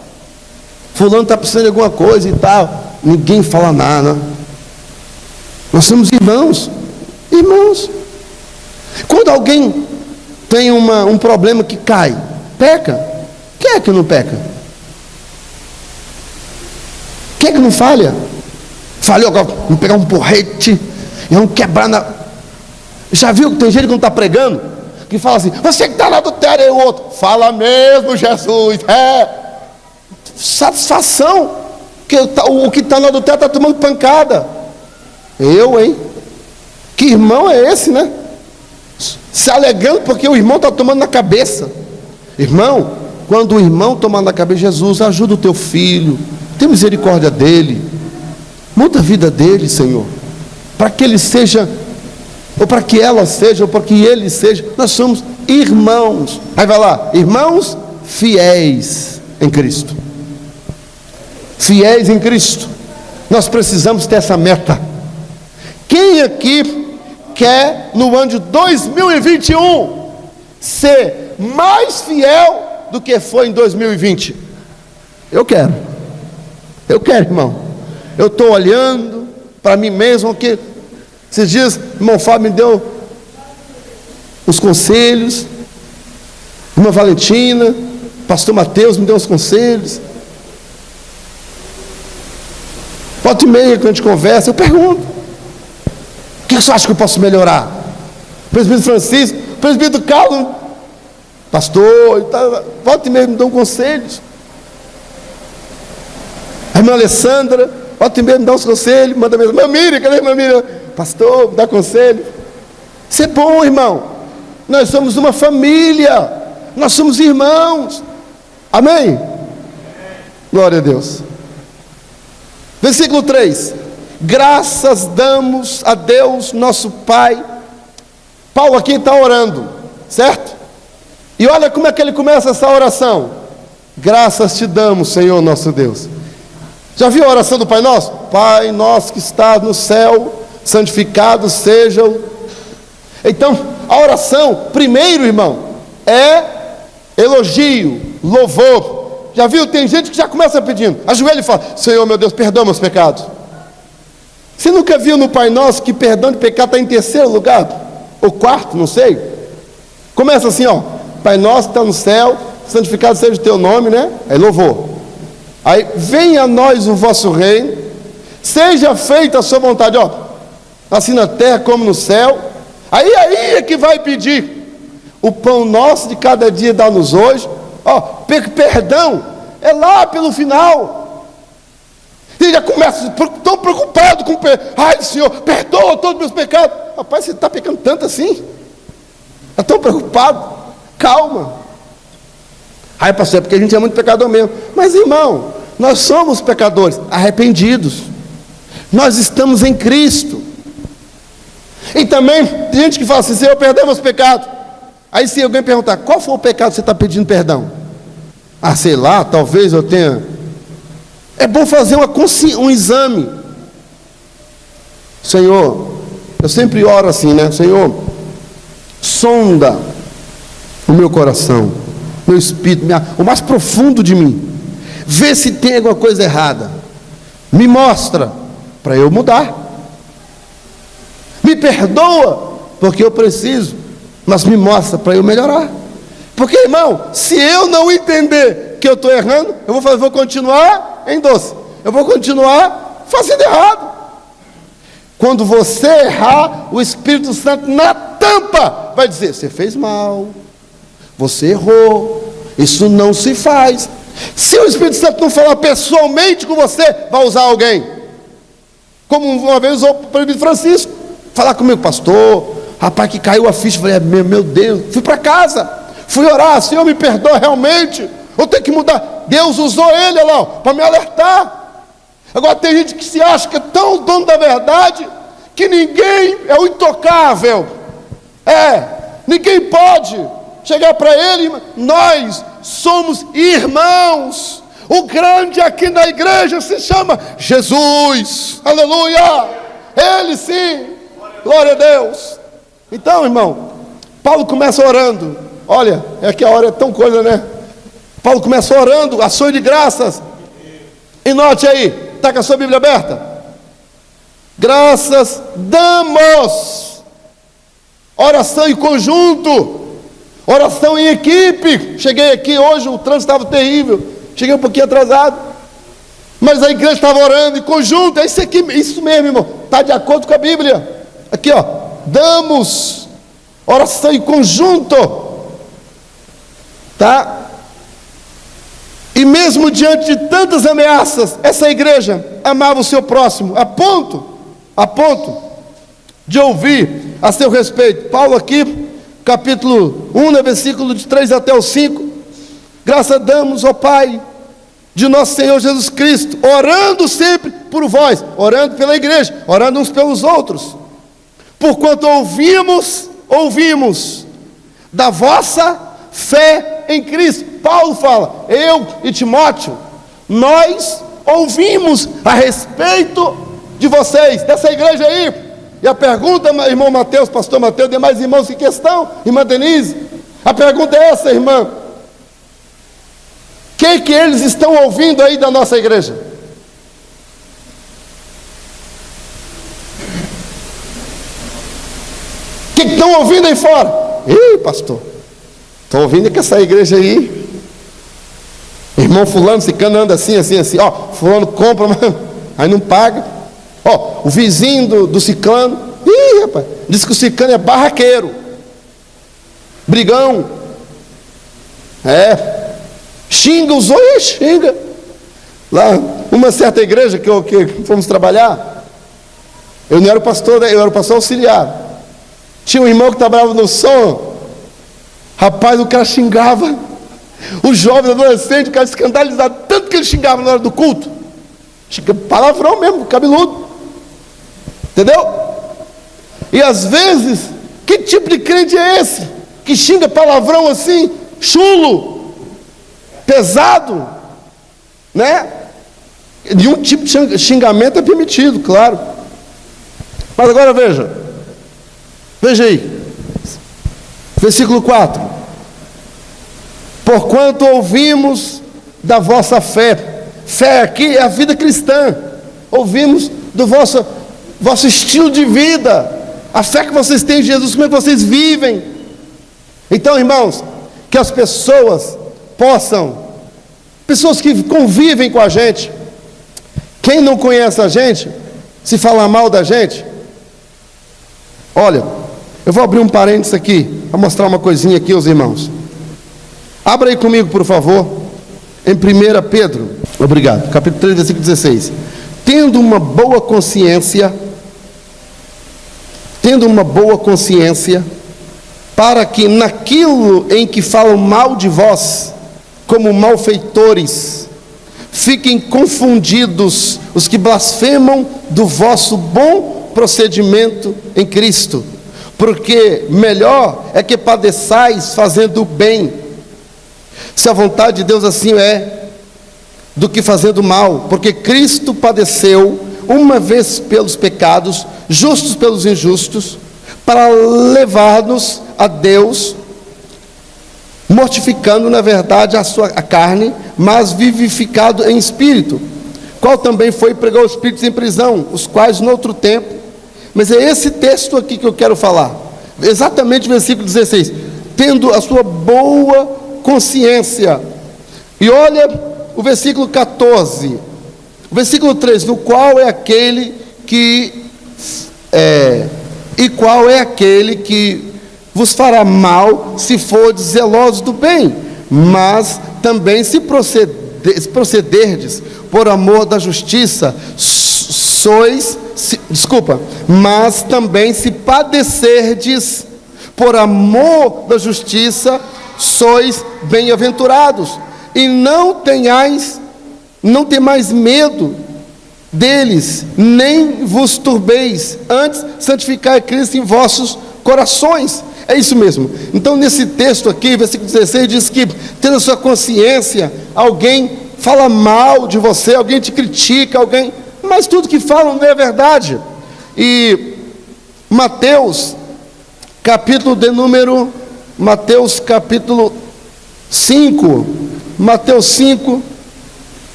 fulano está precisando de alguma coisa e tal. Ninguém fala nada. Nós somos irmãos. Irmãos. Quando alguém tem um problema que cai, peca. Quem é que não peca? Quem é que não falha? Falhou agora, vamos pegar um porrete e vamos quebrar na... Já viu que tem gente que não está pregando, que fala assim: você que está no adultério, e o outro fala mesmo, Jesus. Satisfação, que o que está no adultério está tomando pancada. Hein? Que irmão é esse, né? Se alegrando porque o irmão está tomando na cabeça. Irmão, quando o irmão tomar na cabeça: Jesus, ajuda o teu filho, tem misericórdia dele, muda a vida dele, Senhor, para que ele seja, ou para que ela seja, ou para que ele seja. Nós somos irmãos. Aí vai lá: irmãos fiéis em Cristo. Fiéis em Cristo. Nós precisamos ter essa meta. Quem aqui quer, no ano de 2021, ser mais fiel do que foi em 2020? Eu quero, irmão. Eu estou olhando para mim mesmo, que esses dias irmão Fábio me deu os conselhos, irmã Valentina, pastor Mateus me deu os conselhos. Volta e meia, quando a gente conversa, eu pergunto: o que você acha que eu posso melhorar? O presbítero Francisco, o presbítero Carlos, pastor, volta e meia me dão conselhos. A irmã Alessandra, volta e meia me dá uns conselhos, manda mesmo: irmã Miriam, cadê a irmã Miriam? Pastor, me dá conselho. Isso é bom, irmão. Nós somos uma família, nós somos irmãos. Amém? Glória a Deus. Versículo 3: graças damos a Deus nosso Pai. Paulo aqui está orando, certo? E olha como é que ele começa essa oração: graças te damos, Senhor nosso Deus. Já viu a oração do Pai Nosso? Pai nosso que estás no céu, santificado seja o... Então, a oração, primeiro, irmão, é elogio, louvor. Já viu? Tem gente que já começa pedindo, ajoelha e fala: Senhor meu Deus, perdoa meus pecados. Você nunca viu no Pai Nosso que perdão de pecado está em terceiro lugar? Ou quarto, não sei. Começa assim, ó: Pai Nosso que está no céu, santificado seja o teu nome, né? Aí louvor. Aí: venha a nós o vosso reino, seja feita a sua vontade, ó, assim na terra como no céu. Aí é que vai pedir: o pão nosso de cada dia dá-nos hoje. Ó, perdão é lá pelo final. Ele já começa tão preocupado com ai, Senhor, perdoa todos os meus pecados. Rapaz, você está pecando tanto assim? Está tão preocupado? Calma. Ai, pastor, é porque a gente é muito pecador mesmo. Mas, irmão, nós somos pecadores arrependidos. Nós estamos em Cristo. E também tem gente que fala assim: Senhor, perdoa meus pecados. Aí se alguém perguntar: qual foi o pecado que você está pedindo perdão? Ah, sei lá, talvez eu tenha. É bom fazer um exame. Senhor, eu sempre oro assim, né? Senhor, sonda o meu coração, meu espírito, o mais profundo de mim. Vê se tem alguma coisa errada. Me mostra para eu mudar. Me perdoa porque eu preciso, mas me mostra para eu melhorar. Porque, irmão, se eu não entender que eu estou errando, eu vou continuar em doce. Eu vou continuar fazendo errado. Quando você errar, o Espírito Santo na tampa vai dizer: você fez mal, você errou, isso não se faz. Se o Espírito Santo não falar pessoalmente com você, vai usar alguém. Como uma vez usou o presbítero Francisco. Falar comigo: pastor, rapaz, que caiu a ficha. Falei: meu Deus, fui para casa, fui orar: Senhor, me perdoa realmente, eu tenho que mudar. Deus usou ele lá para me alertar. Agora tem gente que se acha que é tão dono da verdade, que ninguém é o intocável. Ninguém pode chegar para ele. Nós somos irmãos. O grande aqui na igreja se chama Jesus. Aleluia. Ele sim. Glória a Deus. Então, irmão, Paulo começa orando. Olha, é que a hora é tão coisa, né? Paulo começa orando, ações de graças. E note aí, está com a sua Bíblia aberta? Graças damos. Oração em conjunto, oração em equipe. Cheguei aqui hoje, o trânsito estava terrível, cheguei um pouquinho atrasado, mas a igreja estava orando em conjunto. É isso aqui, isso mesmo, irmão, está de acordo com a Bíblia. Aqui, ó, damos, oração em conjunto, tá? E mesmo diante de tantas ameaças, essa igreja amava o seu próximo, a ponto de ouvir a seu respeito. Paulo aqui, capítulo 1, versículo de 3 até o 5. Graças damos ao Pai de nosso Senhor Jesus Cristo, orando sempre por vós, orando pela igreja, orando uns pelos outros, porquanto ouvimos da vossa fé em Cristo. Paulo fala: eu e Timóteo, nós ouvimos a respeito de vocês, dessa igreja aí. E a pergunta, irmão Mateus, pastor Mateus, demais irmãos em questão, irmã Denise, a pergunta é essa, irmã: o que eles estão ouvindo aí da nossa igreja? O que estão ouvindo aí fora? Ih, pastor, estou ouvindo que essa igreja aí, irmão fulano, cicano anda assim, ó, fulano compra, aí não paga. Ó, o vizinho do ciclano, ih, rapaz, diz que o ciclano é barraqueiro, brigão, xinga os olhos, xinga. Lá, uma certa igreja que fomos trabalhar, eu não era o pastor, eu era o pastor auxiliar. Tinha um irmão que trabalhava no som, rapaz, o cara xingava o jovem, adolescente, o cara escandalizado, tanto que ele xingava na hora do culto, palavrão mesmo, cabeludo, entendeu? E às vezes, que tipo de crente é esse, que xinga palavrão assim, chulo, pesado, né? Nenhum tipo de xingamento é permitido, claro. Mas agora veja aí, versículo 4: porquanto ouvimos da vossa fé. Fé aqui é a vida cristã. Ouvimos do vosso estilo de vida, a fé que vocês têm em Jesus, como é que vocês vivem. Então, irmãos, que as pessoas que convivem com a gente, quem não conhece a gente, se falar mal da gente, olha, eu vou abrir um parênteses aqui, para mostrar uma coisinha aqui aos irmãos. Abra aí comigo, por favor, em 1 Pedro, obrigado, capítulo 3, versículo 16. Tendo uma boa consciência, para que naquilo em que falam mal de vós, como malfeitores, fiquem confundidos os que blasfemam do vosso bom procedimento em Cristo, porque melhor é que padeçais fazendo o bem, se a vontade de Deus assim é, do que fazendo mal, porque Cristo padeceu uma vez pelos pecados, justos pelos injustos, para levar-nos a Deus, mortificando na verdade a carne, mas vivificado em espírito, qual também foi pregar os espíritos em prisão, os quais no outro tempo. Mas é esse texto aqui que eu quero falar, exatamente o versículo 16, tendo a sua boa consciência. E olha o versículo 14, o versículo 13, no qual é aquele que qual é aquele que vos fará mal se fordes zelosos do bem, mas também se procederdes por amor da justiça, mas também se padecerdes por amor da justiça, sois bem-aventurados, e não tenhais medo deles, nem vos turbeis, antes santificai Cristo em vossos corações. É isso mesmo. Então nesse texto aqui, versículo 16, diz que tendo a sua consciência, alguém fala mal de você, alguém te critica, mas tudo que falam não é verdade. E Mateus capítulo 5,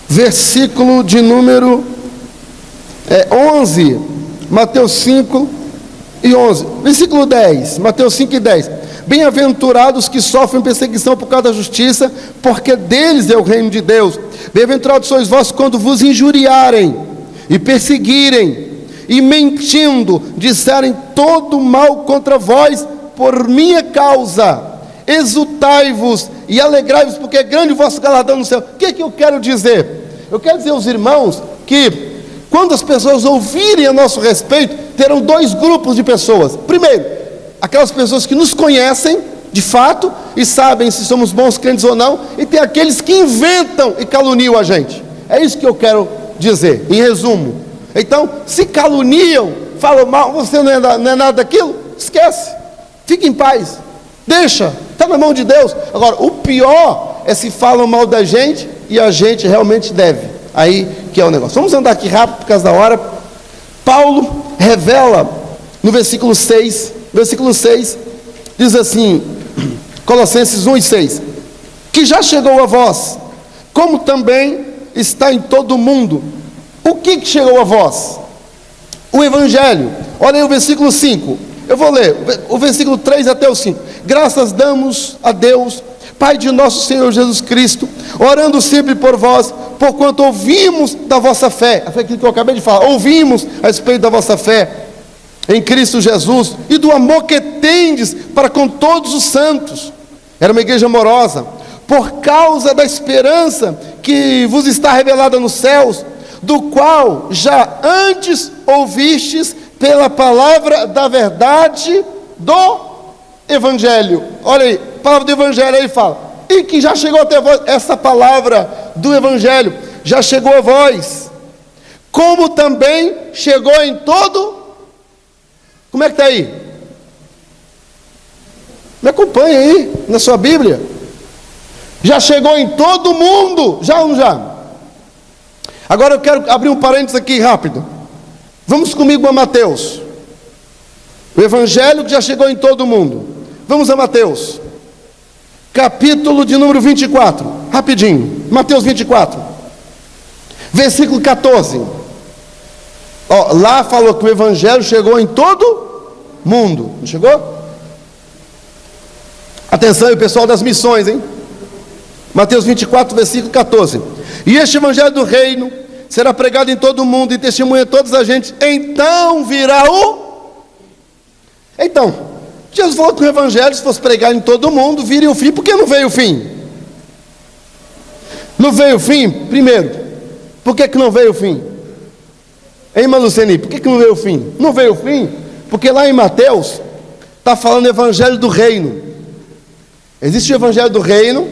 versículo de número 11, Mateus 5 e 11, versículo 10, Mateus 5 e 10, bem-aventurados que sofrem perseguição por causa da justiça, porque deles é o reino de Deus. Bem-aventurados sois vós quando vos injuriarem e perseguirem, e mentindo disserem todo mal contra vós por minha causa. Exultai-vos e alegrai-vos, porque é grande o vosso galardão no céu. O que eu quero dizer? Eu quero dizer aos irmãos que quando as pessoas ouvirem a nosso respeito, terão dois grupos de pessoas. Primeiro, aquelas pessoas que nos conhecem de fato e sabem se somos bons crentes ou não, e tem aqueles que inventam e caluniam a gente. É isso que eu quero dizer, em resumo. Então, se caluniam, falam mal, você não é nada daquilo, esquece, fique em paz, deixa, está na mão de Deus. Agora, o pior é se falam mal da gente e a gente realmente deve. Aí que é o negócio. Vamos andar aqui rápido por causa da hora. Paulo revela no versículo 6, diz assim, Colossenses 1 e 6, que já chegou a vós, como também está em todo o mundo. O que chegou a vós? O Evangelho. Olha aí o versículo 5, eu vou ler o versículo 3 até o 5. Graças damos a Deus, Pai de nosso Senhor Jesus Cristo, orando sempre por vós, porquanto ouvimos da vossa fé. Foi aquilo que eu acabei de falar. Ouvimos a respeito da vossa fé em Cristo Jesus e do amor que tendes para com todos os santos. Era uma igreja amorosa. Por causa da esperança que vos está revelada nos céus, do qual já antes ouvistes pela palavra da verdade do Evangelho. Olha aí, a palavra do Evangelho, aí fala, e que já chegou até vós, essa palavra do Evangelho já chegou a vós, como também chegou em todo. Como é que está aí? Me acompanha aí na sua Bíblia. Já chegou em todo mundo, já ou não já? Agora eu quero abrir um parênteses aqui rápido. Vamos comigo a Mateus, o Evangelho que já chegou em todo mundo. Vamos a Mateus, capítulo de número 24, rapidinho, Mateus 24, versículo 14. Lá falou que o Evangelho chegou em todo mundo, não chegou? Atenção aí, pessoal das missões, hein? Mateus 24, versículo 14. E este Evangelho do reino será pregado em todo o mundo e testemunha a todas as gentes, então virá Então, Jesus falou que o Evangelho, se fosse pregado em todo o mundo, viria o fim. Por que não veio o fim? Não veio o fim? Primeiro, por que não veio o fim? Hein, Maluceni, por que não veio o fim? Não veio o fim porque lá em Mateus está falando do Evangelho do reino. Existe o Evangelho do reino,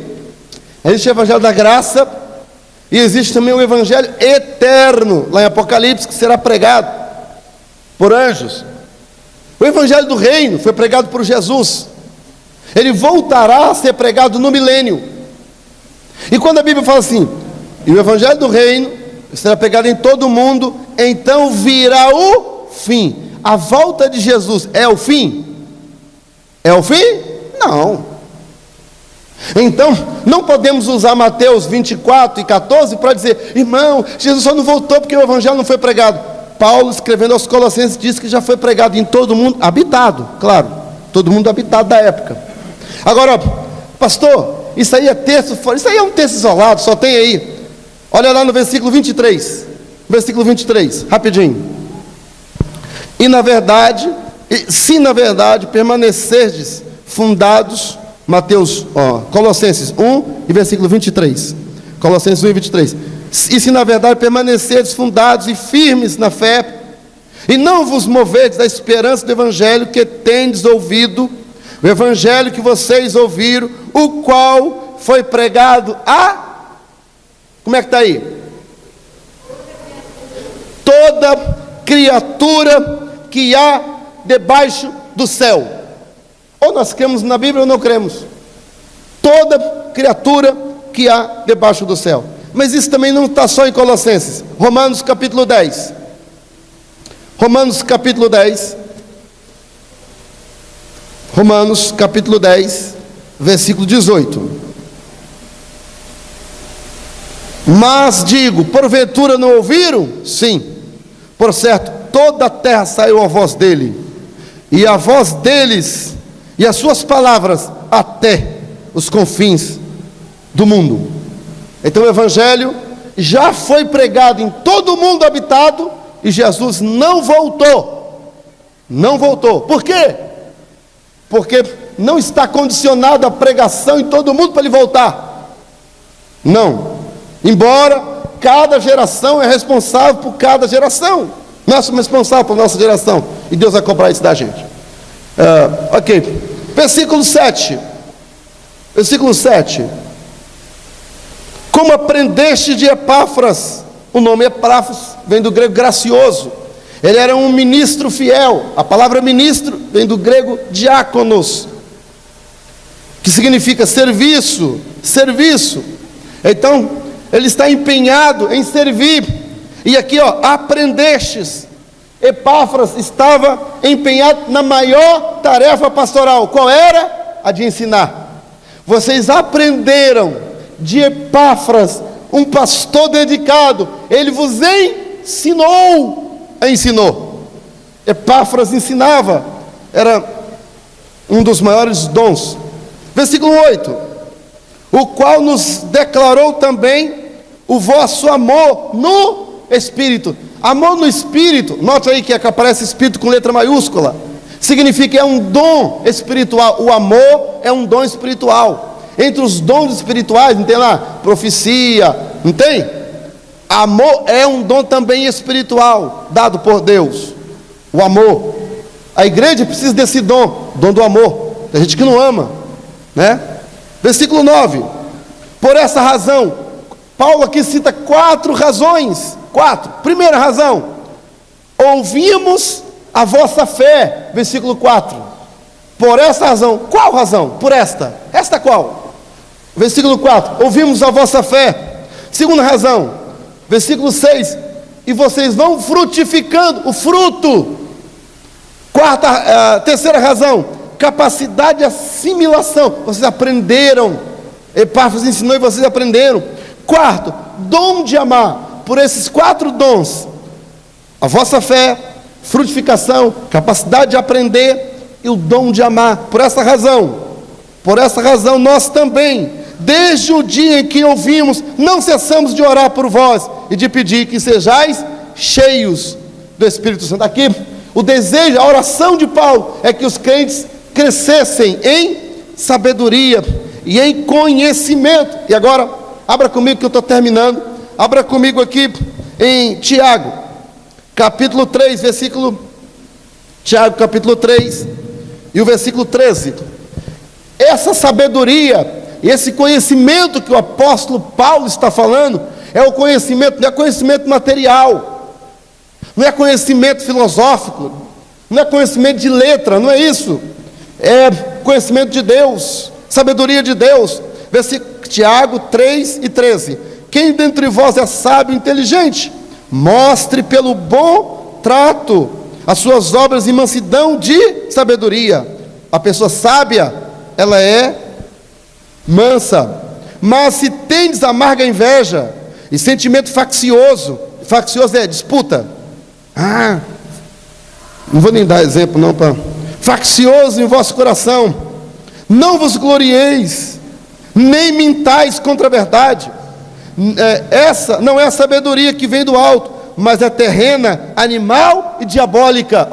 Existe o evangelho da graça e existe também o evangelho eterno, lá em Apocalipse, que será pregado por anjos. O evangelho do reino foi pregado por Jesus. Ele voltará a ser pregado no milênio. E quando a Bíblia fala assim, e o evangelho do reino será pregado em todo o mundo, então virá o fim. A volta de Jesus é o fim? É o fim? Não. Então, não podemos usar Mateus 24 e 14 para dizer, irmão, Jesus só não voltou porque o evangelho não foi pregado. Paulo, escrevendo aos Colossenses, diz que já foi pregado em todo mundo, habitado, claro, todo mundo habitado da época. Agora, pastor, isso aí é texto, isso aí é um texto isolado, só tem aí. Olha lá no versículo 23, rapidinho. E na verdade, se na verdade permanecerdes fundados, Colossenses 1 e versículo 23. Colossenses 1 e 23. E se na verdade permanecerdes fundados e firmes na fé, e não vos moverdes da esperança do evangelho que tendes ouvido, o evangelho que vocês ouviram, o qual foi pregado a... Como é que está aí? Toda criatura que há debaixo do céu. Ou nós cremos na Bíblia ou não cremos. Toda criatura que há debaixo do céu. Mas isso também não está só em Colossenses. Romanos capítulo 10. Romanos capítulo 10. Romanos capítulo 10, versículo 18. Mas digo, porventura não ouviram? Sim. Por certo, toda a terra saiu a voz dele, e a voz deles, e as suas palavras, até os confins do mundo. Então o evangelho já foi pregado em todo o mundo habitado, e Jesus não voltou. Não voltou. Por quê? Porque não está condicionado a pregação em todo o mundo para ele voltar. Não. Embora cada geração é responsável por cada geração. Nós somos responsáveis por nossa geração. E Deus vai cobrar isso da gente. Ok. Versículo 7. Versículo 7. Como aprendeste de Epáfras. O nome Epáfras vem do grego gracioso. Ele era um ministro fiel. A palavra ministro vem do grego diáconos, que significa serviço. Serviço. Então, ele está empenhado em servir. E aqui, aprendestes. Epáfras estava empenhado na maior tarefa pastoral. Qual era? A de ensinar. Vocês aprenderam de Epáfras, um pastor dedicado. Ele vos ensinou. Epáfras ensinava. Era um dos maiores dons. Versículo 8. O qual nos declarou também o vosso amor no Espírito. Amor no Espírito, note aí que aparece Espírito com letra maiúscula, significa que é um dom espiritual. O amor é um dom espiritual. Entre os dons espirituais, não tem lá? Profecia, não tem? Amor é um dom também espiritual, dado por Deus. O amor. A igreja precisa desse dom do amor. Tem gente que não ama, né? Versículo 9. Por essa razão, Paulo aqui cita 4 razões. 4. Primeira razão, ouvimos a vossa fé. Versículo 4. Por essa razão. Qual razão? Por esta. Esta qual? Versículo 4. Ouvimos a vossa fé. Segunda razão. Versículo 6. E vocês vão frutificando o fruto. Terceira razão. Capacidade de assimilação. Vocês aprenderam. Epáfras ensinou e vocês aprenderam. Quarto, dom de amar. Por esses 4 dons, a vossa fé, frutificação, capacidade de aprender e o dom de amar. Por essa razão nós também, desde o dia em que ouvimos, não cessamos de orar por vós e de pedir que sejais cheios do Espírito Santo. Aqui, o desejo, a oração de Paulo é que os crentes crescessem em sabedoria e em conhecimento. E agora, abra comigo que eu estou terminando. Abra comigo aqui em Tiago, capítulo 3, Tiago, capítulo 3, e o versículo 13. Essa sabedoria E esse conhecimento que o apóstolo Paulo está falando é o conhecimento, não é conhecimento material, não é conhecimento filosófico, não é conhecimento de letra, não é isso. É conhecimento de Deus, sabedoria de Deus. Versículo Tiago 3:13. Quem dentre vós é sábio e inteligente? Mostre pelo bom trato as suas obras em mansidão de sabedoria. A pessoa sábia, ela é mansa. Mas se tendes amarga inveja e sentimento faccioso é disputa. Não vou nem dar exemplo não, faccioso em vosso coração, não vos glorieis, nem mintais contra a verdade. Essa não é a sabedoria que vem do alto, mas é terrena, animal e diabólica.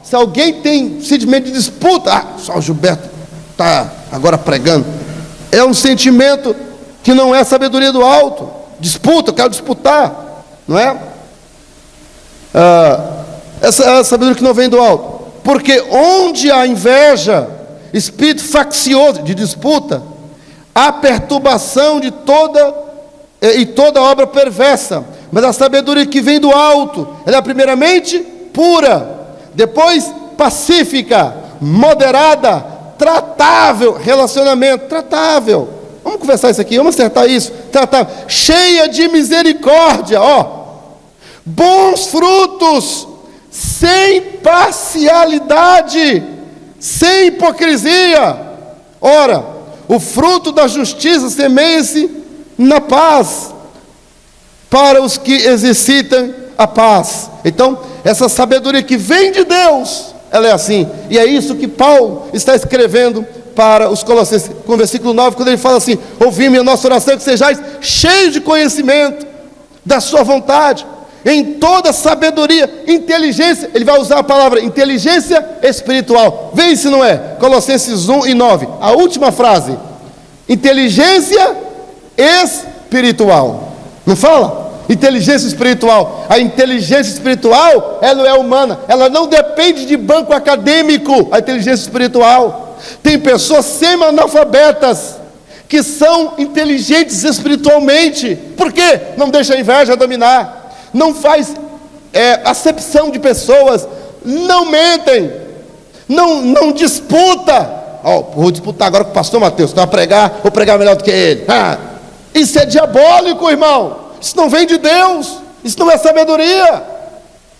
Se alguém tem sentimento de disputa, só o Gilberto está agora pregando, é um sentimento que não é sabedoria do alto. Disputa, eu quero disputar, não é? Essa é a sabedoria que não vem do alto. Porque onde há inveja, espírito faccioso de disputa, há perturbação de toda obra perversa. Mas a sabedoria que vem do alto, ela é primeiramente pura, depois pacífica, moderada, tratável, relacionamento tratável. Vamos conversar isso aqui, vamos acertar isso. Tratável, cheia de misericórdia, bons frutos, sem parcialidade, sem hipocrisia. Ora, o fruto da justiça semeia-se na paz, para os que exercitam a paz. Então, essa sabedoria que vem de Deus, ela é assim. E é isso que Paulo está escrevendo para os Colossenses, com o versículo 9, quando ele fala assim: ouvi-me a nossa oração, que sejais cheios de conhecimento da sua vontade, em toda sabedoria, inteligência. Ele vai usar a palavra inteligência espiritual. Vê se não é, Colossenses 1:9, a última frase: inteligência espiritual. Não fala? Inteligência espiritual. A inteligência espiritual, ela não é humana, ela não depende de banco acadêmico. A inteligência espiritual, tem pessoas semi-analfabetas que são inteligentes espiritualmente. Por quê? Não deixa a inveja dominar, não faz acepção de pessoas, não mentem, não disputa. Vou disputar agora com o pastor Mateus, vou pregar melhor do que ele. Isso é diabólico, irmão. Isso não vem de Deus, isso não é sabedoria.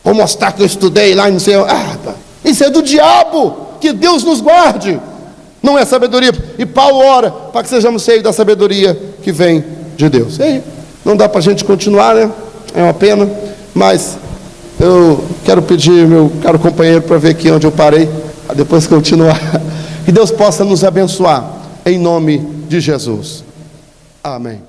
Vou mostrar que eu estudei lá e não sei. Isso é do diabo, que Deus nos guarde. Não é sabedoria. E Paulo ora para que sejamos cheios da sabedoria que vem de Deus. E aí, não dá para a gente continuar, né? É uma pena, mas eu quero pedir meu caro companheiro para ver aqui onde eu parei, depois continuar. Que Deus possa nos abençoar, em nome de Jesus. Amém.